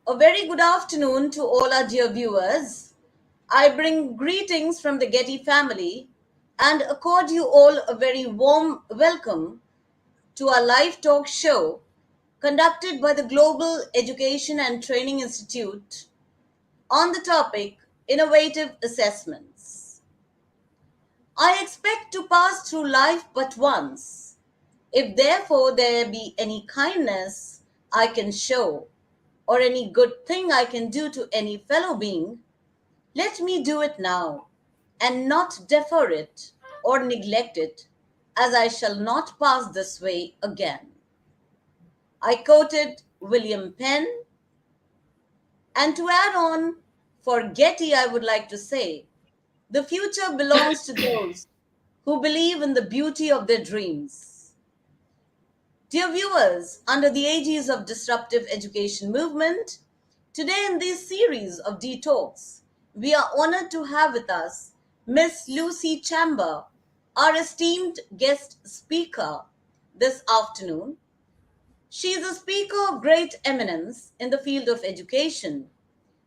A very good afternoon to all our dear viewers. I bring greetings from the GETI family and accord you all a very warm welcome to our live talk show conducted by the Global Education and Training Institute on the topic Innovative Assessments. I expect to pass through life but once. If therefore there be any kindness I can show, or any good thing I can do to any fellow being, let me do it now, and not defer it or neglect it, as I shall not pass this way again. I quoted William Penn, and to add on, for GETI, I would like to say, the future belongs to those who believe in the beauty of their dreams. Dear viewers, under the aegis of Disruptive Education Movement, today in this series of D-Talks, we are honored to have with us Miss Lucy Chamba, our esteemed guest speaker this afternoon. She is a speaker of great eminence in the field of education,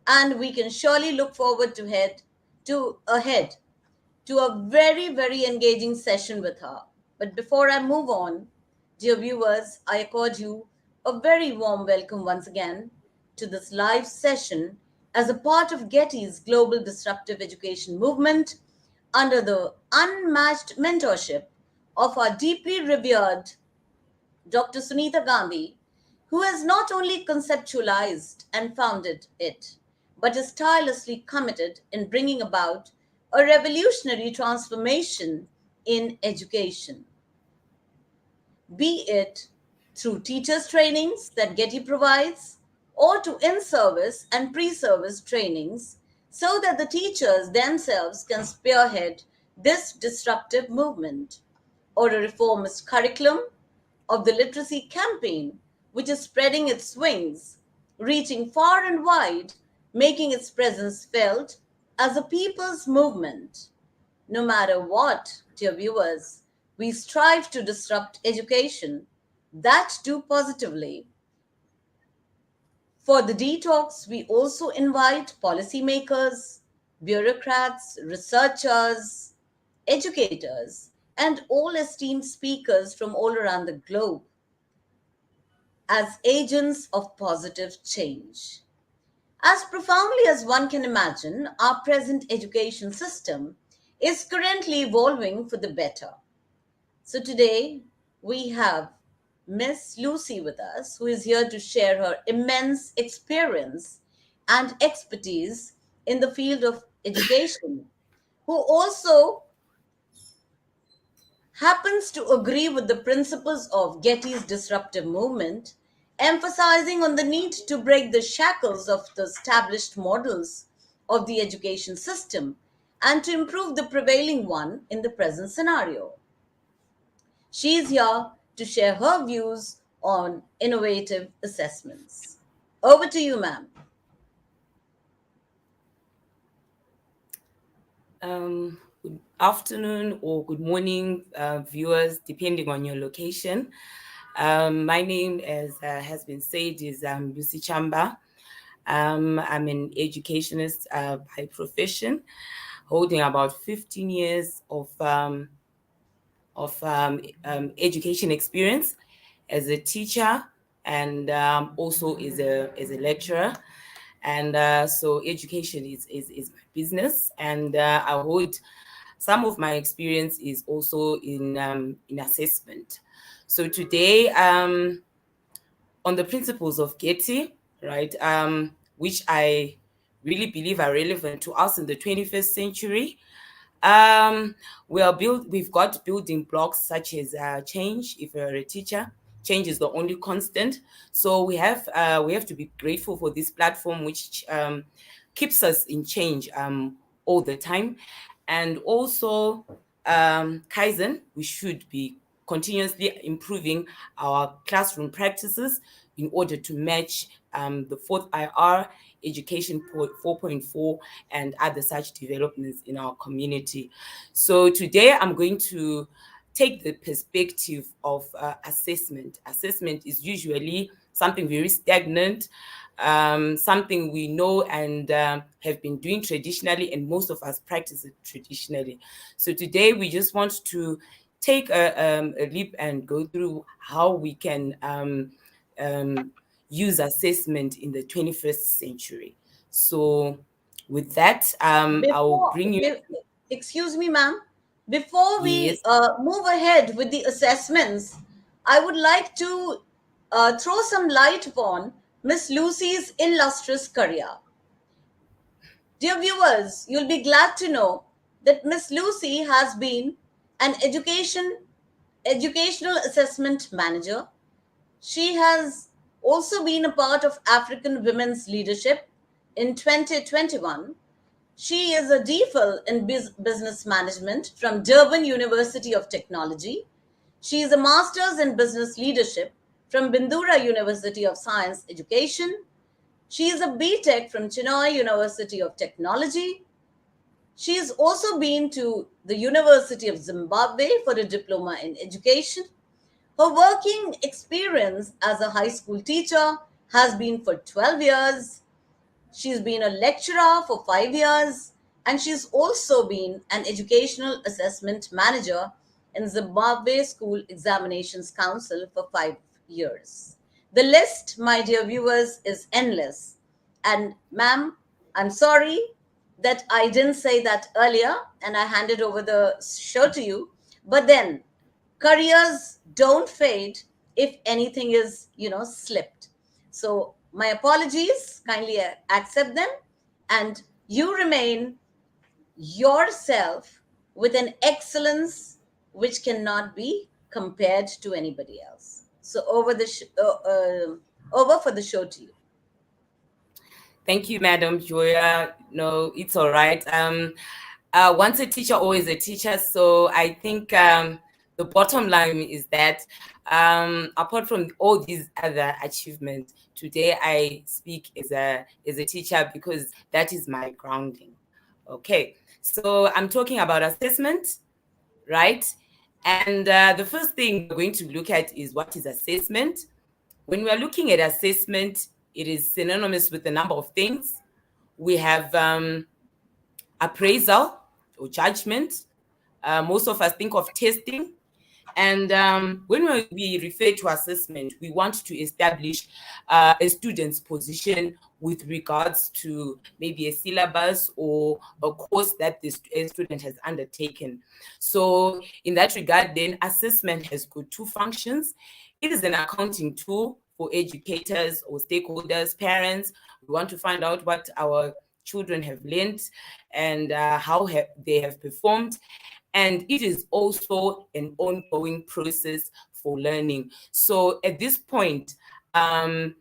and we can surely look forward ahead to a very engaging session with her. But before I move on, dear viewers, I accord you a very warm welcome once again to this live session as a part of GETI's Global Disruptive Education Movement under the unmatched mentorship of our deeply revered Dr. Sunita Gandhi, who has not only conceptualized and founded it, but is tirelessly committed in bringing about a revolutionary transformation in education, be it through teachers' trainings that GETI provides, or to in-service and pre-service trainings so that the teachers themselves can spearhead this disruptive movement, or a reformist curriculum of the literacy campaign, which is spreading its wings, reaching far and wide, making its presence felt as a people's movement. No matter what, dear viewers, we strive to disrupt education, that too positively. For the detox, we also invite policymakers, bureaucrats, researchers, educators, and all esteemed speakers from all around the globe as agents of positive change. As profoundly as one can imagine, our present education system is currently evolving for the better. So today we have Miss Lucy with us, who is here to share her immense experience and expertise in the field of education, who also happens to agree with the principles of Getty's disruptive movement, emphasizing on the need to break the shackles of the established models of the education system and to improve the prevailing one in the present scenario. She is here to share her views on innovative assessments. Over to you, ma'am. Good afternoon or good morning, viewers, depending on your location. My name, as has been said, is Lucy Chamba. I'm an educationist by profession, holding about 15 years of education experience as a teacher and also as a lecturer. And so education is my business, and I hold some of my experience is also in assessment. So today, on the principles of GETI, right, which I really believe are relevant to us in the 21st century. We've got building blocks such as change. If you're a teacher, change is the only constant. So we have to be grateful for this platform, which keeps us in change all the time. And also Kaizen, we should be continuously improving our classroom practices in order to match the fourth IR, Education 4.4, and other such developments in our community. So today I'm going to take the perspective of assessment. Assessment is usually something very stagnant, something we know and have been doing traditionally, and most of us practice it traditionally. So today we just want to take a leap and go through how we can use assessment in the 21st century. So with that, I'll Before, bring you. excuse me, ma'am, before we Yes. move ahead with the assessments, I would like to throw some light upon Miss Lucy's illustrious career. Dear viewers, you'll be glad to know that Miss Lucy has been an educational assessment manager. She has also been a part of African women's leadership in 2021. She is a DPhil in business management from Durban University of Technology. She is a master's in business leadership from Bindura University of Science Education. She is a BTech from Chennai University of Technology. She has also been to the University of Zimbabwe for a diploma in education. Her working experience as a high school teacher has been for 12 years. She's been a lecturer for 5 years, and she's also been an educational assessment manager in Zimbabwe School Examinations Council for 5 years. The list, my dear viewers, is endless. And, ma'am, I'm sorry that I didn't say that earlier and I handed over the show to you. But then, careers don't fade if anything is, slipped. So, my apologies, kindly accept them, and you remain yourself with an excellence which cannot be compared to anybody else. So, over for the show to you. Thank you, Madam Joya. No, it's all right. Once a teacher, always a teacher. So I think the bottom line is that apart from all these other achievements, today I speak as a teacher because that is my grounding. Okay, so I'm talking about assessment, right? And the first thing we're going to look at is what is assessment. When we're looking at assessment, it is synonymous with a number of things. We have appraisal or judgment. Most of us think of testing. And when we refer to assessment, we want to establish a student's position with regards to maybe a syllabus or a course that the student has undertaken. So in that regard, then assessment has got two functions. It is an accounting tool for educators or stakeholders, parents. We want to find out what our children have learned and how they have performed. And it is also an ongoing process for learning. So at this point, I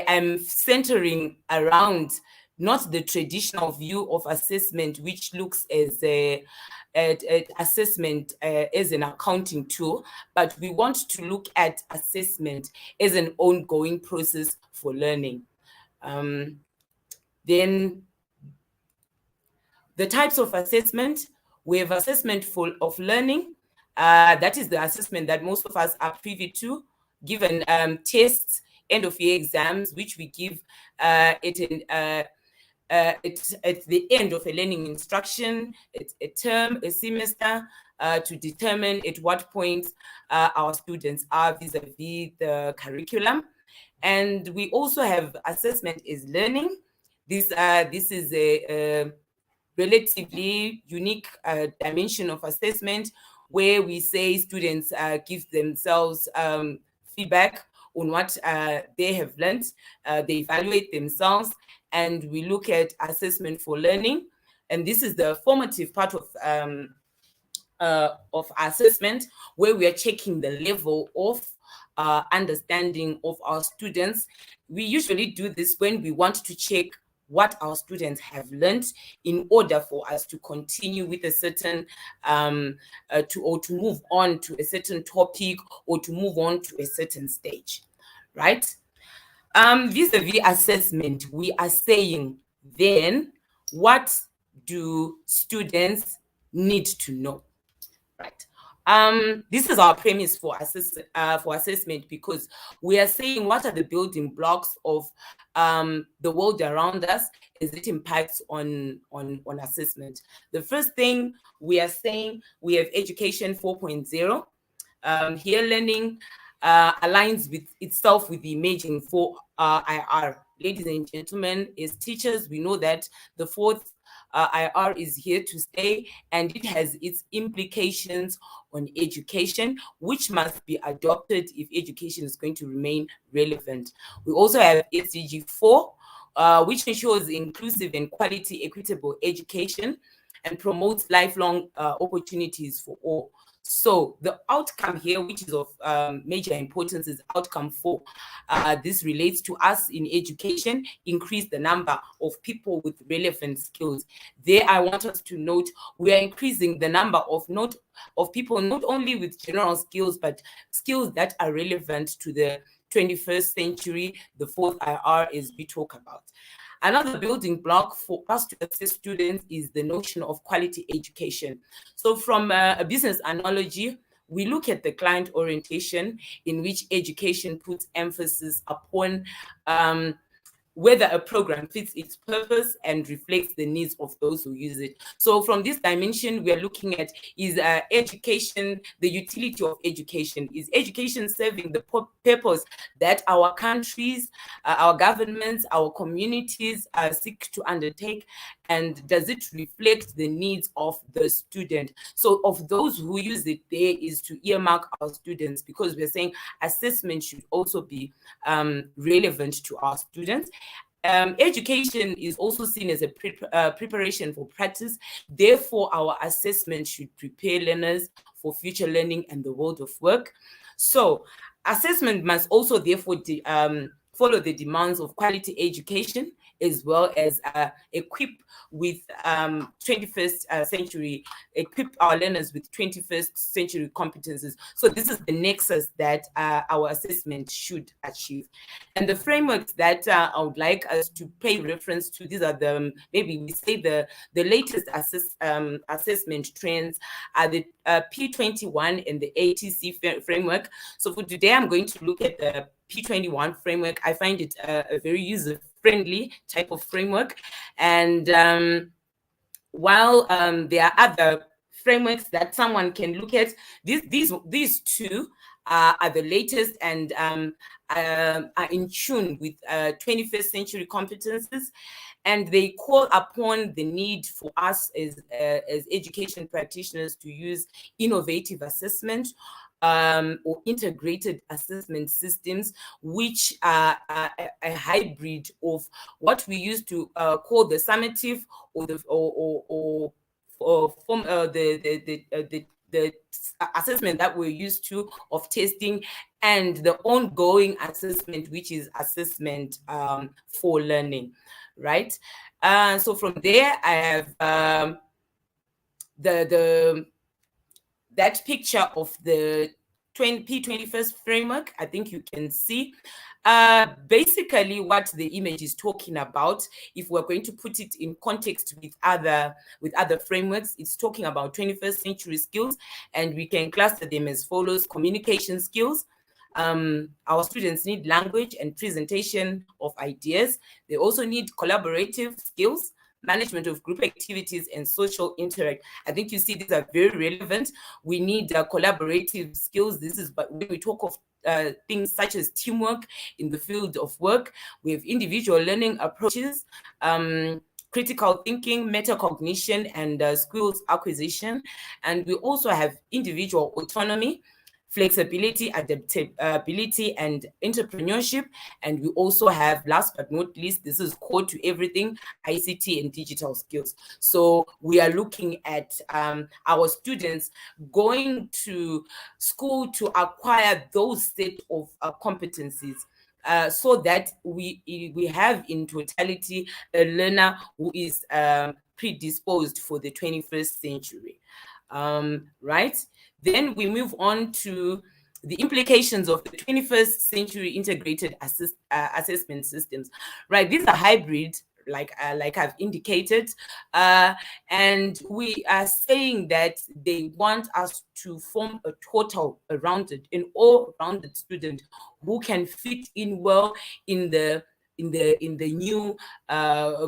am centering around not the traditional view of assessment, which looks as at assessment as an accounting tool, but we want to look at assessment as an ongoing process for learning. Then the types of assessment, we have assessment of learning. That is the assessment that most of us are privy to, given tests, end of year exams, which we give at the end of a learning instruction, a term, a semester, to determine at what point our students are vis-a-vis the curriculum. And we also have assessment as learning. This is a relatively unique dimension of assessment where we say students give themselves feedback on what they have learned. They evaluate themselves, and we look at assessment for learning. And this is the formative part of assessment, where we are checking the level of understanding of our students. We usually do this when we want to check what our students have learned in order for us to continue with a certain to move on to a certain topic or to move on to a certain stage, right? Vis-a-vis assessment, we are saying then, what do students need to know, right? This is our premise for assessment, because we are saying what are the building blocks of the world around us as it impacts on assessment. The first thing we are saying, we have education 4.0. Here learning aligns with itself with the emerging 4IR. Ladies and gentlemen, as teachers, we know that the fourth IR is here to stay, and it has its implications on education, which must be adopted if education is going to remain relevant. We also have SDG 4, which ensures inclusive and quality equitable education and promotes lifelong opportunities for all. So the outcome here, which is of major importance, is outcome 4. This relates to us in education, increase the number of people with relevant skills. There, I want us to note, we are increasing the number of people not only with general skills, but skills that are relevant to the 21st century, the fourth IR, as we talk about. Another building block for us to assess students is the notion of quality education. So from a business analogy, we look at the client orientation, in which education puts emphasis upon whether a program fits its purpose and reflects the needs of those who use it. So from this dimension, we are looking at, is education, the utility of education. Is education serving the purpose that our countries, our governments, our communities seek to undertake? And does it reflect the needs of the student? So of those who use it, there is to earmark our students, because we're saying assessment should also be relevant to our students. Education is also seen as a preparation for practice. Therefore, our assessment should prepare learners for future learning and the world of work. So assessment must also therefore follow the demands of quality education, as well as equip with 21st century, equip our learners with 21st century competencies. So this is the nexus that our assessment should achieve. And the frameworks that I would like us to pay reference to, these are the, maybe we say the latest assessment trends are the P21 and the ATC framework. So for today, I'm going to look at the P21 framework. I find it a very user-friendly type of framework. And while there are other frameworks that someone can look at, these two are the latest and are in tune with 21st century competences, and they call upon the need for us as education practitioners to use innovative assessment or integrated assessment systems, which are a hybrid of what we used to call the summative or the assessment that we're used to of testing, and the ongoing assessment, which is assessment for learning, right? So from there, I have that picture of the P21st framework. I think you can see basically what the image is talking about. If we're going to put it in context with other frameworks, it's talking about 21st century skills, and we can cluster them as follows: communication skills. Our students need language and presentation of ideas. They also need collaborative skills, management of group activities, and social interact. I think you see these are very relevant. We need collaborative skills. This is, but when we talk of things such as teamwork in the field of work, we have individual learning approaches, critical thinking, metacognition, and skills acquisition. And we also have individual autonomy, flexibility, adaptability, and entrepreneurship. And we also have, last but not least, this is core to everything, ICT and digital skills. So we are looking at our students going to school to acquire those set of competencies, so that we have in totality a learner who is predisposed for the 21st century, right? Then we move on to the implications of the 21st century integrated assessment systems, right? These are hybrid, like I've indicated, uh, and we are saying that they want us to form a total rounded, an all-rounded student who can fit in well in the new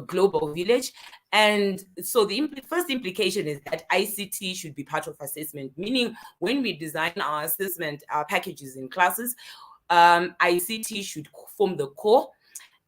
global village. And so the first implication is that ICT should be part of assessment, meaning when we design our assessment, our packages in classes, ICT should form the core.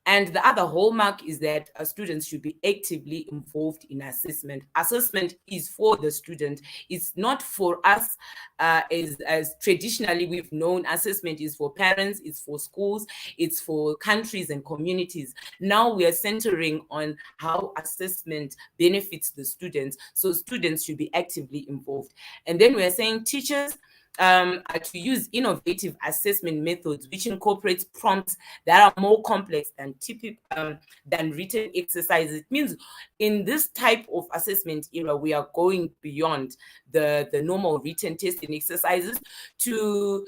And the other hallmark is that students should be actively involved in assessment. Assessment is for the student. It's not for us, as traditionally we've known. Assessment is for parents, it's for schools, it's for countries and communities. Now we are centering on how assessment benefits the students. So students should be actively involved. And then we're saying teachers to use innovative assessment methods which incorporates prompts that are more complex than than written exercises. It means in this type of assessment era, we are going beyond the normal written testing exercises to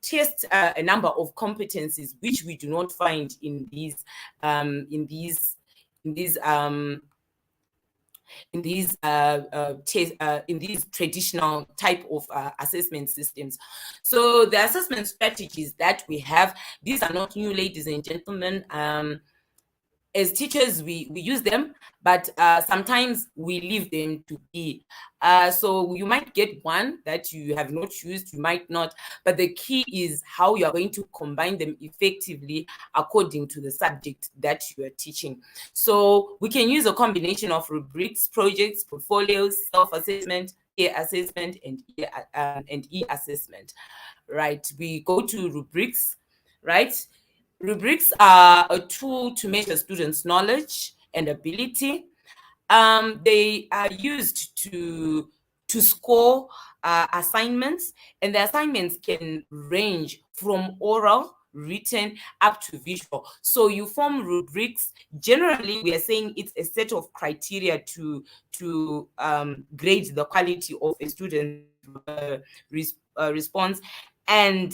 test a number of competencies which we do not find in these in these in these in these in these traditional type of assessment systems. So the assessment strategies that we have, these are not new, ladies and gentlemen. As teachers, we use them, but sometimes we leave them to be. So you might get one that you have not used, you might not, but the key is how you are going to combine them effectively according to the subject that you are teaching. So we can use a combination of rubrics, projects, portfolios, self-assessment, peer assessment, and e-assessment, right? We go to rubrics, right? Rubrics are a tool to measure students' knowledge and ability. They are used to score assignments, and the assignments can range from oral, written, up to visual. So you form rubrics. Generally, we are saying it's a set of criteria to grade the quality of a student's response. And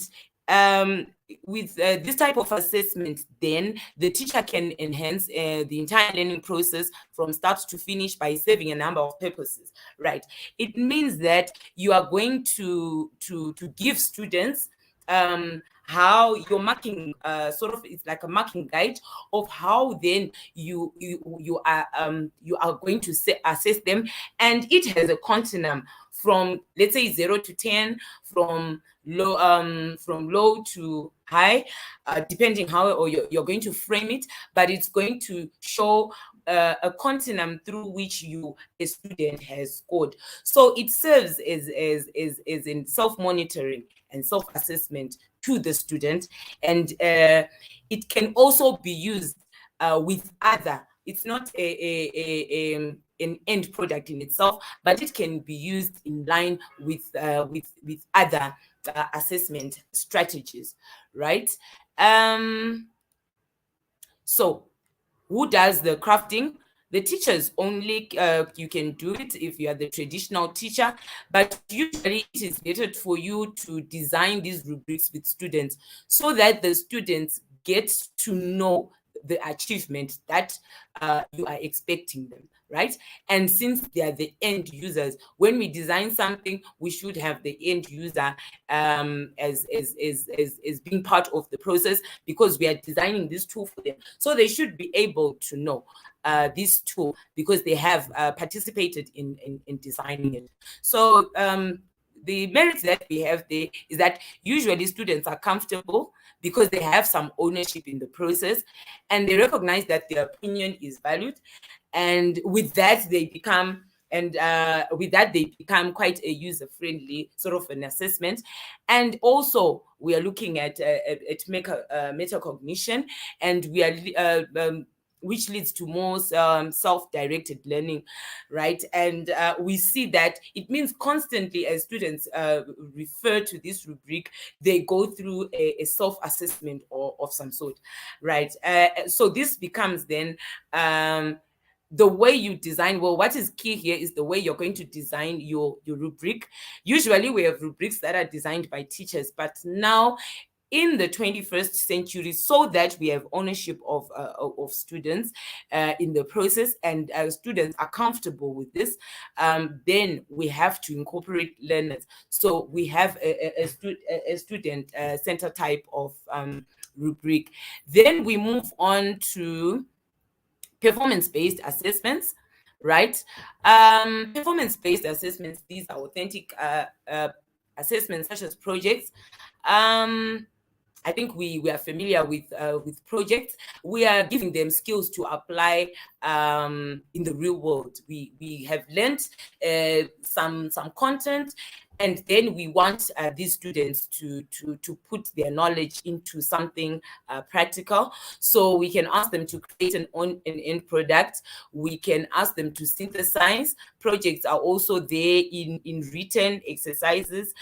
with this type of assessment, then the teacher can enhance the entire learning process from start to finish by serving a number of purposes, right? It means that you are going to give students how you're marking, sort of, it's like a marking guide of how then you are going to assess them. And it has a continuum from, let's say, 0 to 10, from low to high, depending how or you're going to frame it, but it's going to show a continuum through which a student has scored. So it serves as in self-monitoring and self-assessment to the student, and it can also be used with other. It's not an end product in itself, but it can be used in line with other assessment strategies, right? So who does the crafting? The teachers only. You can do it if you are the traditional teacher, but usually it is better for you to design these rubrics with students so that the students get to know the achievement that you are expecting them, right? And since they are the end users, when we design something, we should have the end user as being part of the process, because we are designing this tool for them. So they should be able to know this tool because they have participated in designing it. So the merits that we have there is that usually students are comfortable because they have some ownership in the process, and they recognize that their opinion is valued, and with that they become quite a user-friendly sort of an assessment. And also we are looking at metacognition, and we are which leads to more self-directed learning, right? And we see that it means constantly, as students refer to this rubric, they go through a self-assessment of some sort, right? So this becomes then the way you design. Well, what is key here is the way you're going to design your rubric. Usually we have rubrics that are designed by teachers, but now in the 21st century, so that we have ownership of students in the process, and students are comfortable with this, then we have to incorporate learners. So we have a student center type of rubric. Then we move on to performance-based assessments, right? Performance-based assessments, these are authentic assessments such as projects. I think we are familiar with projects. We are giving them skills to apply in the real world. We have learned some content, and then we want these students to put their knowledge into something practical. So we can ask them to create an end product. We can ask them to synthesize. Projects are also there in written exercises.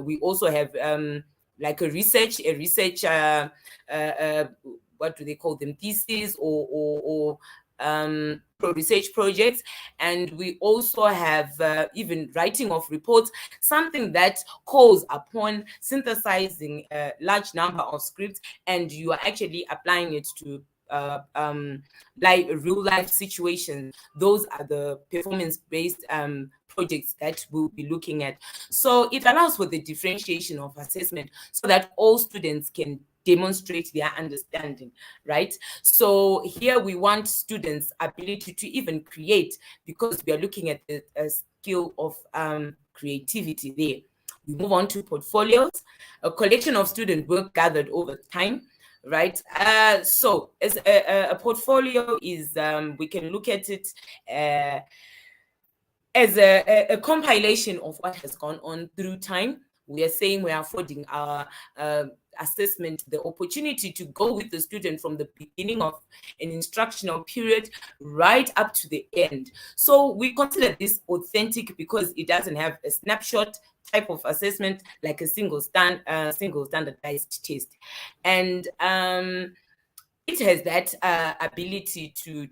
We also have like a research what do they call them, thesis or research projects. And we also have even writing of reports, something that calls upon synthesizing a large number of scripts, and you are actually applying it to like real life situations. Those are the performance-based projects that we'll be looking at. So it allows for the differentiation of assessment so that all students can demonstrate their understanding, right? So here we want students' ability to even create, because we are looking at the skill of creativity there. We move on to portfolios, a collection of student work gathered over time, right? So as a portfolio is, we can look at it as a compilation of what has gone on through time. We are saying we are affording our assessment the opportunity to go with the student from the beginning of an instructional period right up to the end. So we consider this authentic because it doesn't have a snapshot type of assessment like a single standardized test. And it has that ability to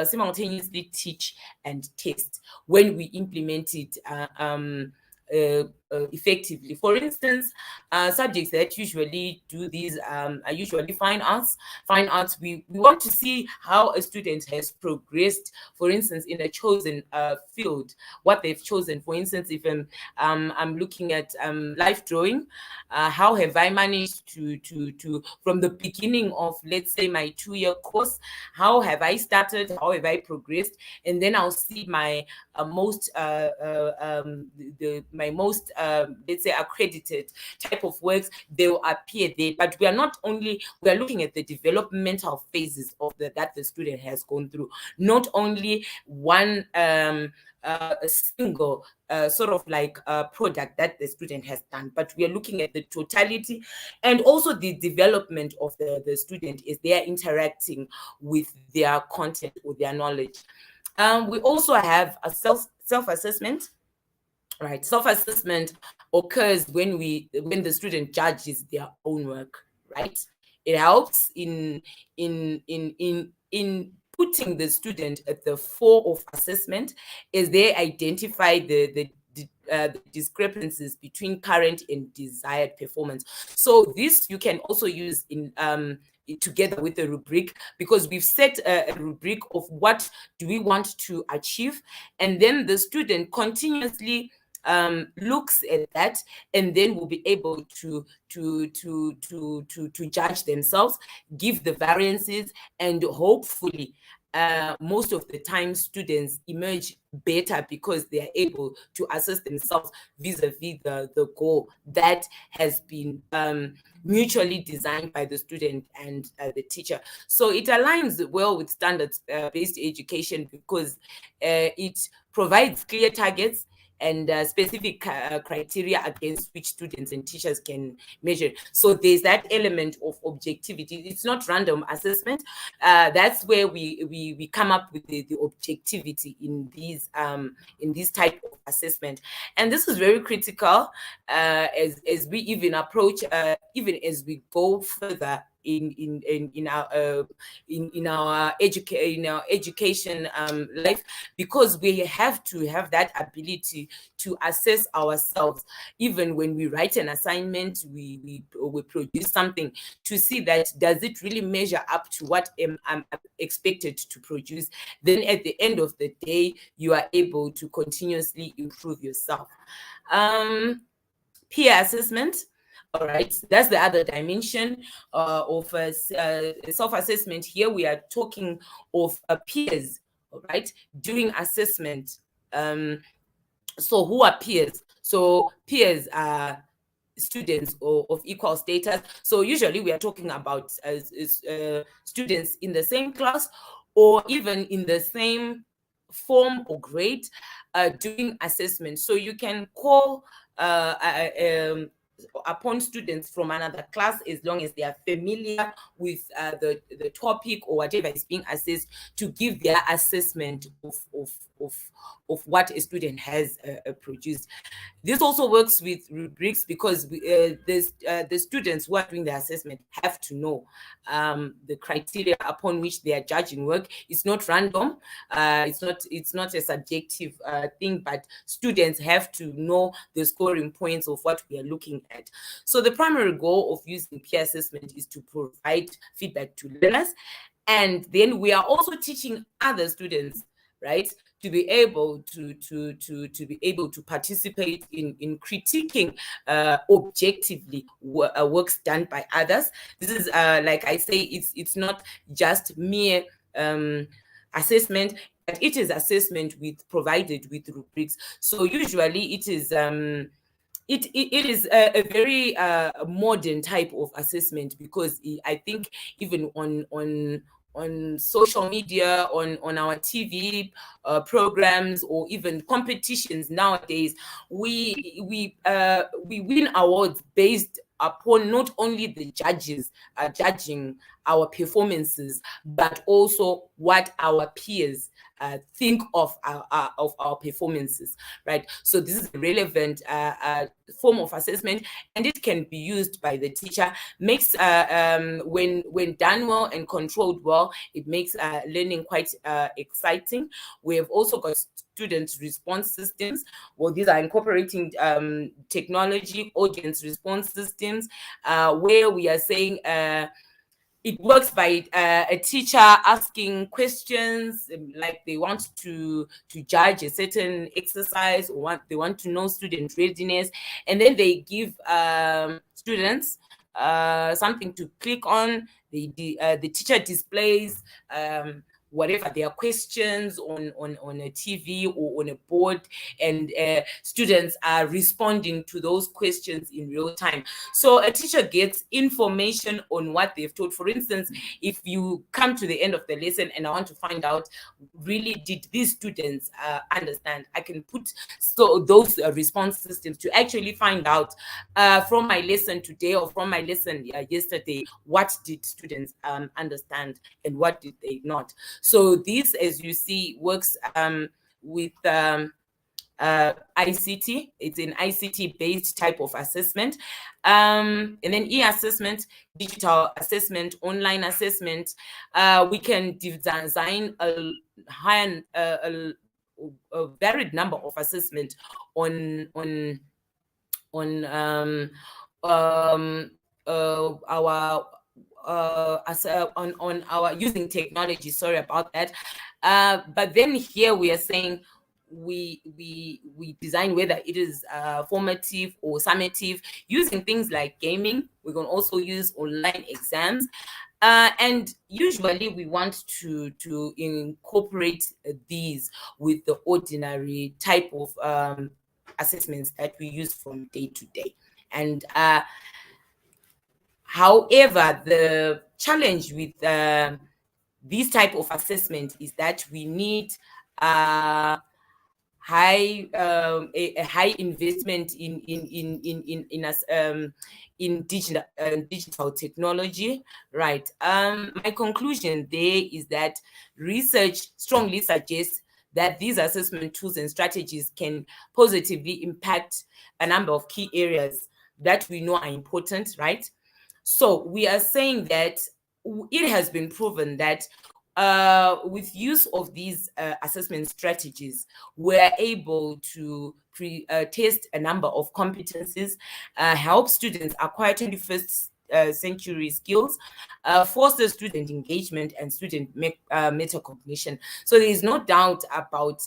simultaneously teach and test when we implement it effectively. For instance, subjects that usually do these are usually fine arts. Fine arts, we want to see how a student has progressed, for instance, in a chosen field, what they've chosen. For instance, if I'm looking at life drawing, how have I managed to from the beginning of, let's say, my 2-year course, how have I started, how have I progressed, and then I'll see my most my most let's say accredited type of works. They will appear there. But we are looking at the developmental phases of that the student has gone through, not only one a single sort of like product that the student has done, but we are looking at the totality and also the development of the student as they are interacting with their content or their knowledge. We also have a self-assessment. Right, self-assessment occurs when the student judges their own work. Right, it helps in putting the student at the fore of assessment as they identify the discrepancies between current and desired performance. So this you can also use in together with a rubric, because we've set a rubric of what do we want to achieve, and then the student continuously looks at that, and then will be able to judge themselves, give the variances, and hopefully most of the time students emerge better because they are able to assess themselves vis-a-vis the goal that has been mutually designed by the student and the teacher. So it aligns well with standards-based education because it provides clear targets and specific criteria against which students and teachers can measure. So there's that element of objectivity. It's not random assessment. That's where we come up with the objectivity in this type of assessment. And this is very critical as we even approach, even as we go further in our in our education life, because we have to have that ability to assess ourselves. Even when we write an assignment, we produce something, to see that does it really measure up to what I'm expected to produce. Then at the end of the day, you are able to continuously improve yourself. Peer assessment. All right, that's the other dimension of self-assessment. Here we are talking of peers, all right, doing assessment. So who are peers? So peers are students of equal status. So usually we are talking about students in the same class, or even in the same form or grade, doing assessment. So you can call upon students from another class, as long as they are familiar with the topic or whatever is being assessed, to give their assessment of what a student has produced. This also works with rubrics, because the students who are doing the assessment have to know the criteria upon which they are judging work. It's not random. It's not a subjective thing, but students have to know the scoring points of what we are looking at. So the primary goal of using peer assessment is to provide feedback to learners, and then we are also teaching other students, right, to be able to be able to participate in critiquing objectively works done by others. This is like I say, it's not just mere assessment, but it is assessment provided with rubrics. So usually it is it is a very modern type of assessment, because I think even on social media, on our TV programs, or even competitions nowadays, we win awards based upon not only the judges judging our performances, but also what our peers think of our performances, right? So this is a relevant form of assessment, and it can be used by the teacher. Makes when done well and controlled well, it makes learning quite exciting. We have also got student response systems. Well, these are incorporating technology, audience response systems, where we are saying it works by a teacher asking questions, like they want to judge a certain exercise, or they want to know student readiness, and then they give students something to click on. The teacher displays whatever their questions on a TV or on a board, and students are responding to those questions in real time. So a teacher gets information on what they've taught. For instance, if you come to the end of the lesson and I want to find out, really did these students understand, I can put those response systems to actually find out from my lesson today or from my lesson yesterday, what did students understand and what did they not. So this, as you see, works with ICT. It's an ICT-based type of assessment. And then e-assessment, digital assessment, online assessment. We can design a varied number of assessment on our on our using technology. Sorry about that. But then here we are saying we design, whether it is formative or summative, using things like gaming. We can also use online exams. And usually we want to incorporate these with the ordinary type of assessments that we use from day to day. And however, the challenge with this type of assessment is that we need a high investment in digital technology, right? My conclusion there is that research strongly suggests that these assessment tools and strategies can positively impact a number of key areas that we know are important, right? So we are saying that it has been proven that with use of these assessment strategies, we're able to test a number of competencies, help students acquire 21st century skills, foster student engagement and student metacognition. So there is no doubt about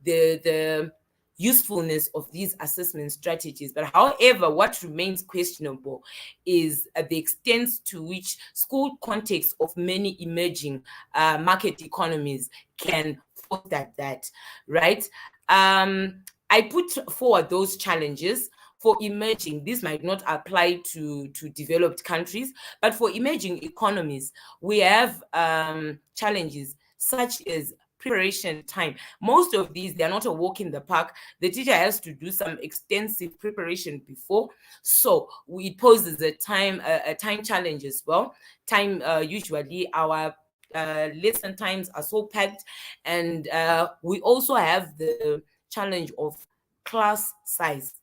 the usefulness of these assessment strategies. But however, what remains questionable is the extent to which school context of many emerging market economies can foster that, right? I put forward those challenges. For emerging, this might not apply to developed countries, but for emerging economies, we have challenges such as preparation time. Most of these, they are not a walk in the park. The teacher has to do some extensive preparation before, so it poses a time challenge as well. Time, usually our lesson times are so packed, and we also have the challenge of class size.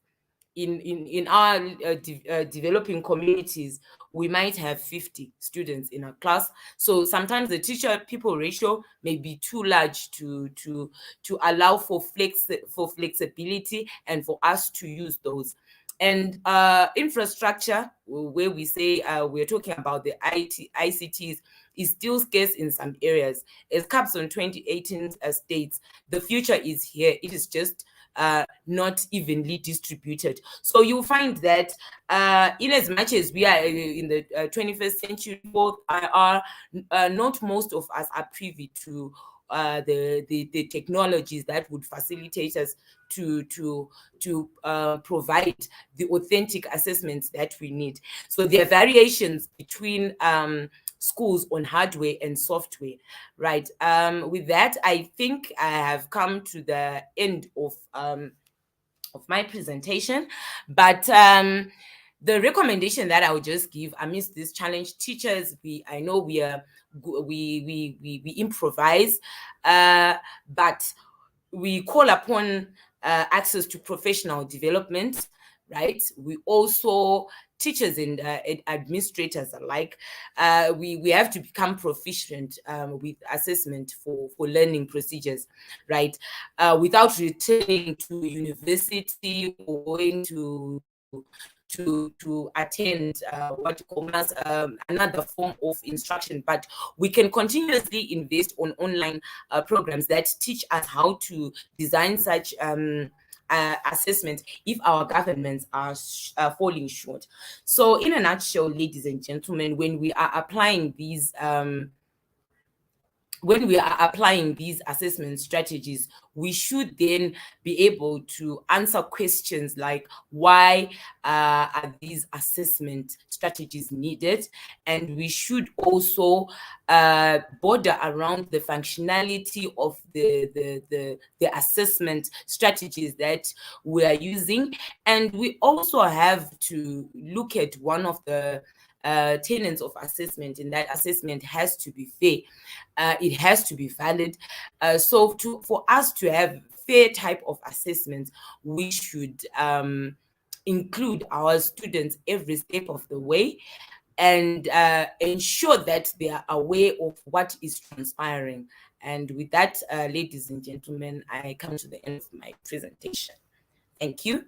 In our developing communities, we might have 50 students in a class, so sometimes the teacher people ratio may be too large to allow for flexibility and for us to use those. And infrastructure, where we say we're talking about the ICTs, is still scarce in some areas. As Capstone 2018 states, the future is here. It is just not evenly distributed. So you'll find that in as much as we are in the 21st century, both are not most of us are privy to the technologies that would facilitate us to provide the authentic assessments that we need. So there are variations between schools on hardware and software, right? With that, I think I have come to the end of my presentation, but the recommendation that I would just give amidst this challenge, teachers, I know we improvise, but we call upon access to professional development, right? We also, teachers and administrators alike, we have to become proficient with assessment for learning procedures, right? Without returning to university or going to attend what comes another form of instruction, but we can continuously invest on online programs that teach us how to design such assessment if our governments are falling short. So in a nutshell, ladies and gentlemen, when we are applying these assessment strategies, we should then be able to answer questions like why are these assessment strategies needed? And we should also border around the functionality of the assessment strategies that we are using. And we also have to look at one of the tenets of assessment, and that assessment has to be fair. It has to be valid. So for us to have fair type of assessments, we should include our students every step of the way and ensure that they are aware of what is transpiring. And with that, ladies and gentlemen, I come to the end of my presentation. Thank you.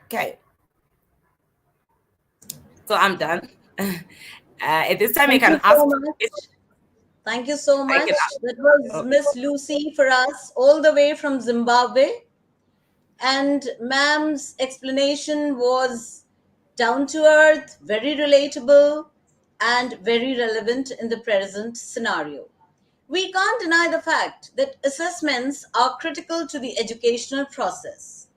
Okay, so I'm done. At this time, I Thank can you ask so the much. question. Thank you so I can much. ask. That was Oh, Miss Lucy for us, all the way from Zimbabwe. And ma'am's explanation was down to earth, very relatable, and very relevant in the present scenario. We can't deny the fact that assessments are critical to the educational process.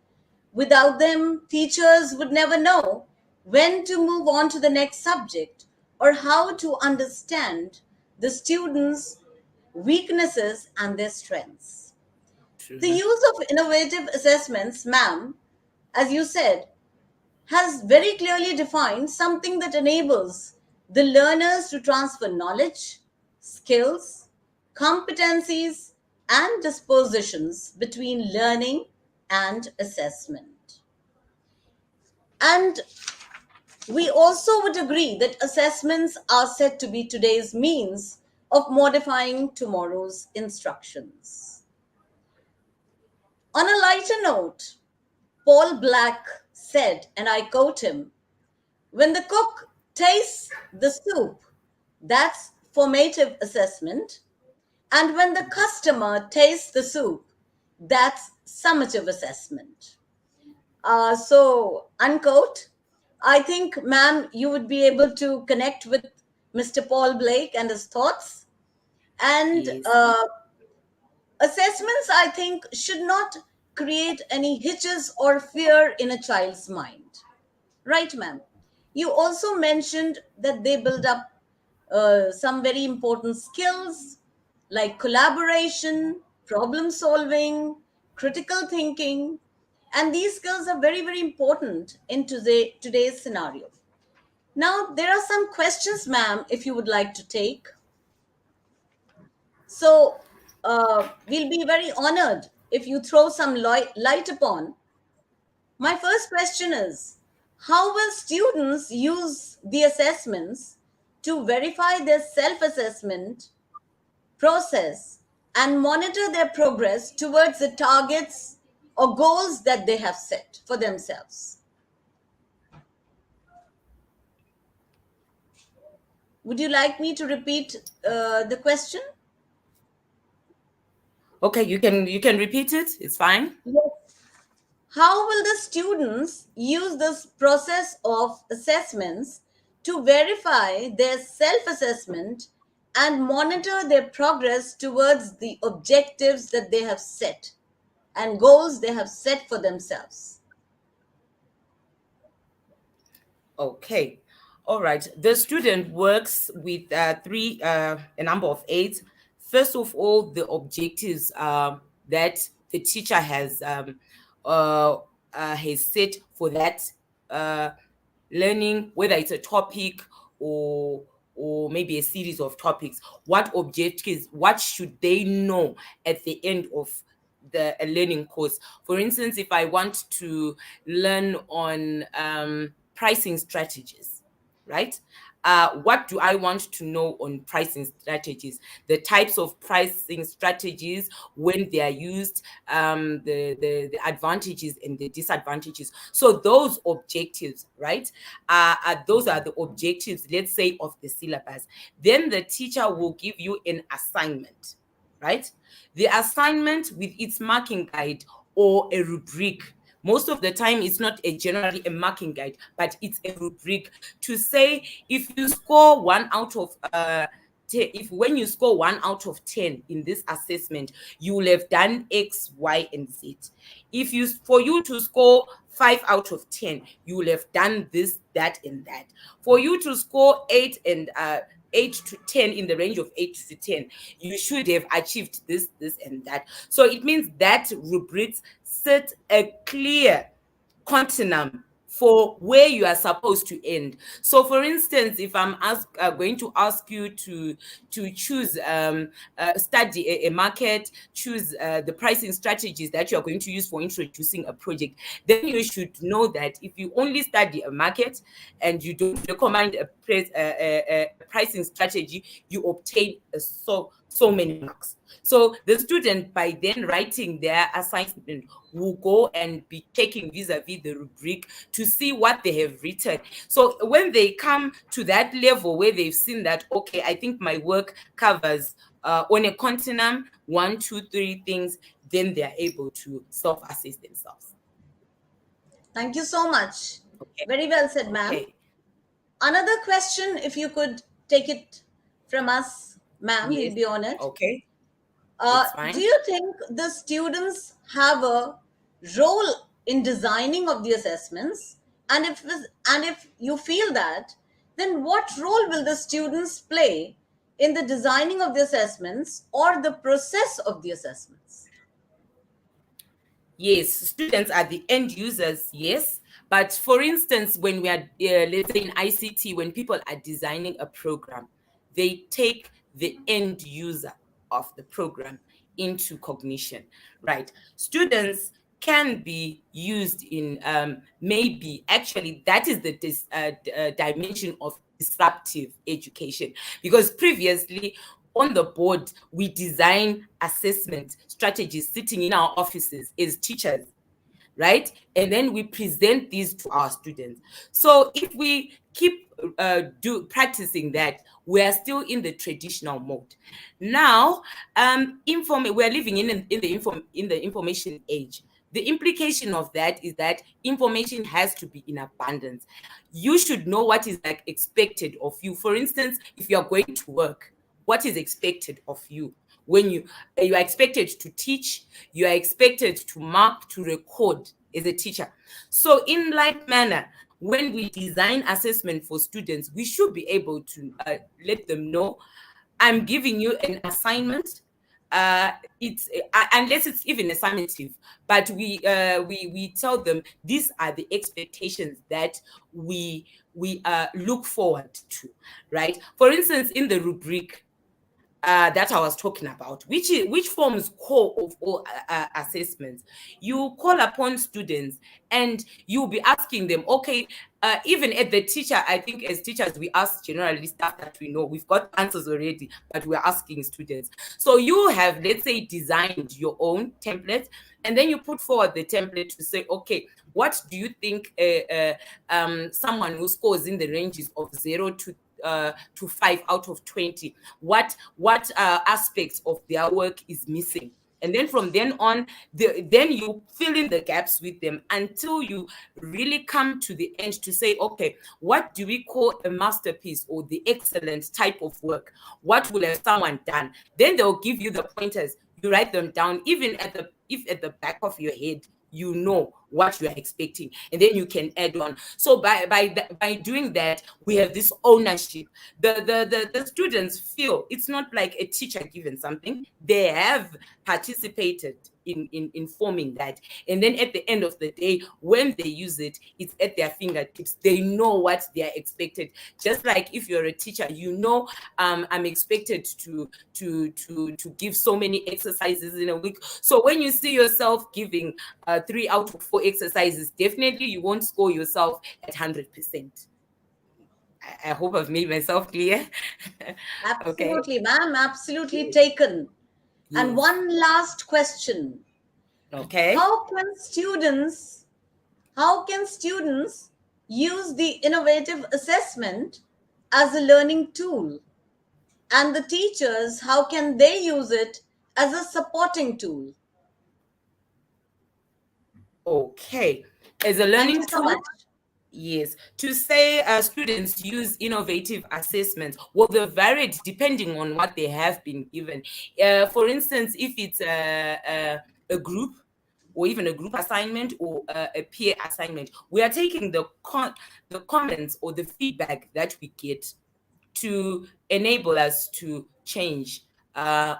Without them, teachers would never know when to move on to the next subject or how to understand the students' weaknesses and their strengths. The true. use of innovative assessments, ma'am, as you said, has very clearly defined something that enables the learners to transfer knowledge, skills, competencies, and dispositions between learning and assessment. And we also would agree that assessments are said to be today's means of modifying tomorrow's instructions. On a lighter note, Paul Black said, and I quote him, "When the cook tastes the soup, that's formative assessment. And when the customer tastes the soup, that's summative assessment." Unquote. I think, ma'am, you would be able to connect with Mr. Paul Blake and his thoughts. And Yes. assessments, I think, should not create any hitches or fear in a child's mind. Right, ma'am? You also mentioned that they build up some very important skills like collaboration, problem solving, critical thinking. And these skills are very, very important in today's scenario. Now, there are some questions, ma'am, if you would like to take. So, we'll be very honored if you throw some light upon. My first question is, how will students use the assessments to verify their self assessment process and monitor their progress towards the targets or goals that they have set for themselves? Would you like me to repeat the question? Okay, you can repeat it. It's fine. Yes. How will the students use this process of assessments to verify their self assessment and monitor their progress towards the objectives that they have set and goals they have set for themselves? Okay. All right. The student works with a number of aids. First of all, the objectives that the teacher uh, has set for that uh, learning, whether it's a topic or maybe a series of topics. What objectives? What should they know at the end of the a learning course? For instance, if I want to learn on pricing strategies, right? What do I want to know on pricing strategies? The types of pricing strategies, when they are used, the advantages and the disadvantages. So those objectives, right? Those are the objectives, let's say, of the syllabus. Then the teacher will give you an assignment, right? The assignment with its marking guide or a rubric. Most of the time, it's not generally a marking guide, but it's a rubric to say if you score one out of if when you score 1 out of 10 in this assessment, you will have done X, Y, and Z. If you for you to score 5 out of 10, you will have done this, that, and that. For you to score 8 to 10, in the range of 8 to 10, you should have achieved this, this, and that. So it means that rubrics set a clear continuum for where you are supposed to end. So, for instance, if I'm going to ask you to choose study a market, choose the pricing strategies that you are going to use for introducing a project, then you should know that if you only study a market and you don't recommend a pricing strategy, you obtain so many marks. So the student, by then writing their assignment, will go and be checking vis-a-vis the rubric to see what they have written. So when they come to that level where they've seen that, okay, I think my work covers on a continuum 1, 2, 3 things, then they are able to self-assess themselves. Thank you so much. Okay. Very well said, ma'am. Okay. Another question, if you could take it from us, ma'am, we'll Yes. be honored. Okay. It's Do fine. you think the students have a role in designing of the assessments? And if you feel that, then what role will the students play in the designing of the assessments or the process of the assessments? Yes, students are the end users, yes. But for instance, when we are, let's say in ICT, when people are designing a program, they take the end user. of the program into cognition, right? Students can be used in maybe actually that is the dimension of disruptive education, because previously on the board we design assessment strategies sitting in our offices as teachers, right? And then we present these to our students. So if we keep practicing that, we are still in the traditional mode. Now, we're living in the information age. The implication of that is that information has to be in abundance. You should know what is like expected of you. For instance, if you are going to work, what is expected of you? When you are expected to teach, you are expected to mark, to record as a teacher. So in like manner, when we design assessment for students, we should be able to let them know, I'm giving you an assignment. It's unless it's even a summative, but we tell them these are the expectations that we look forward to, right? For instance, in the rubric that I was talking about, which forms core of all assessments. You call upon students and you'll be asking them, okay, even at the teacher, I think as teachers, we ask generally stuff that we know. We've got answers already, but we're asking students. So you have, let's say, designed your own template, and then you put forward the template to say, okay, what do you think someone who scores in the ranges of 0 to 5 out of 20, what aspects of their work is missing? And then from then on, then you fill in the gaps with them until you really come to the end to say, okay, what do we call a masterpiece or the excellent type of work? What will have someone done? Then they'll give you the pointers. You write them down, even if at the back of your head you know what you are expecting, and then you can add on. So by doing that, we have this ownership. The students feel it's not like a teacher given something. They have participated in forming that, and then at the end of the day, when they use it, it's at their fingertips. They know what they are expected. Just like if you're a teacher, you know, I'm expected to give so many exercises in a week. So when you see yourself giving 3 out of 4 exercises, definitely you won't score yourself at 100%. I hope I've made myself clear. Okay. Absolutely, ma'am. Absolutely Yes. taken. And Yes. one last question. Okay. How can students how can students use the innovative assessment as a learning tool? And the teachers, how can they use it as a supporting tool? Okay. As a Thank you learning so much. tool, yes. To say students use innovative assessments, well, they're varied depending on what they have been given. For instance, if it's a group, or even a group assignment, or a peer assignment, we are taking the comments or the feedback that we get to enable us to change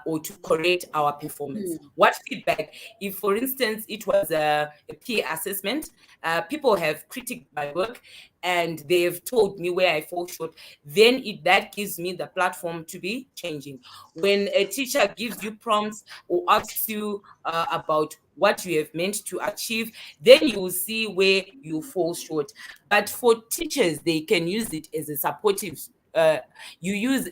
or to correct our performance. What feedback? If, for instance, it was a peer assessment, people have critiqued my work and they've told me where I fall short, then that gives me the platform to be changing. When a teacher gives you prompts or asks you about what you have meant to achieve, then you will see where you fall short. But for teachers, they can use it as a supportive. You use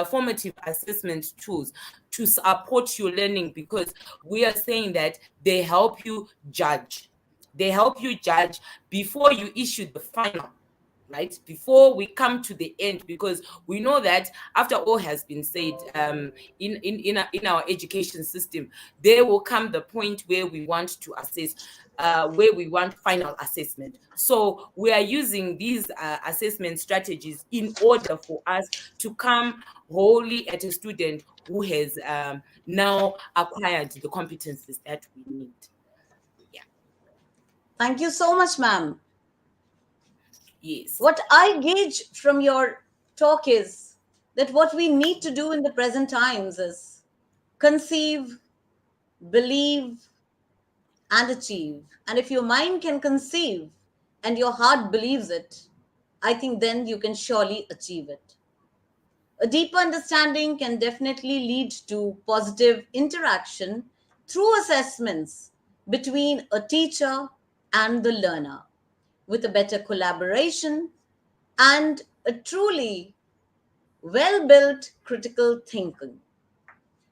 formative assessment tools to support your learning, because we are saying that they help you judge. They help you judge before you issue the final, right? Before we come to the end, because we know that after all has been said, in our education system, there will come the point where we want to assess, where we want final assessment. So we are using these assessment strategies in order for us to come wholly at a student who has now acquired the competencies that we need. Yeah. Thank you so much, ma'am. Yes. What I gauge from your talk is that what we need to do in the present times is conceive, believe, and achieve. And if your mind can conceive and your heart believes it, I think then you can surely achieve it. A deeper understanding can definitely lead to positive interaction through assessments between a teacher and the learner, with a better collaboration and a truly well built critical thinking.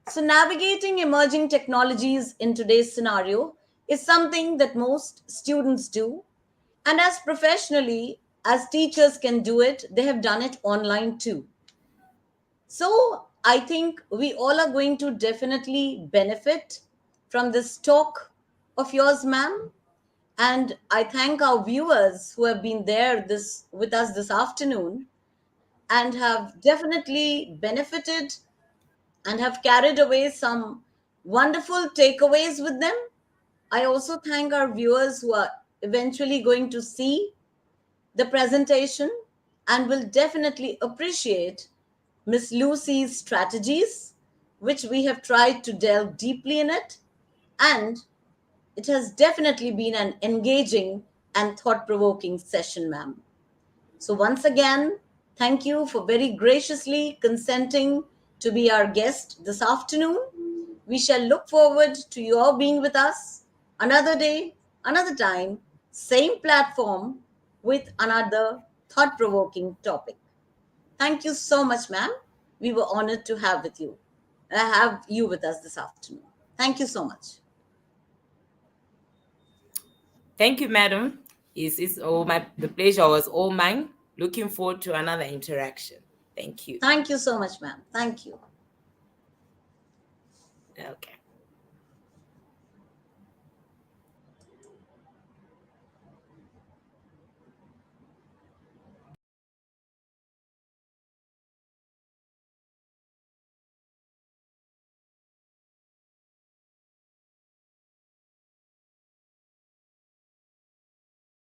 So, navigating emerging technologies in today's scenario is something that most students do. And as professionally as teachers can do it, they have done it online too. So, I think we all are going to definitely benefit from this talk of yours, ma'am. And I thank our viewers who have been there this with us this afternoon and have definitely benefited and have carried away some wonderful takeaways with them. I also thank our viewers who are eventually going to see the presentation and will definitely appreciate Miss Lucy's strategies, which we have tried to delve deeply in it. And it has definitely been an engaging and thought provoking session, ma'am. So, once again, thank you for very graciously consenting to be our guest this afternoon. We shall look forward to your being with us another day, another time, same platform with another thought provoking topic. Thank you so much, ma'am. We were honored to have you with us this afternoon. Thank you so much. Thank you, madam. It's all my the pleasure was all mine. Looking forward to another interaction. Thank you. Thank you so much, ma'am. Thank you. Okay.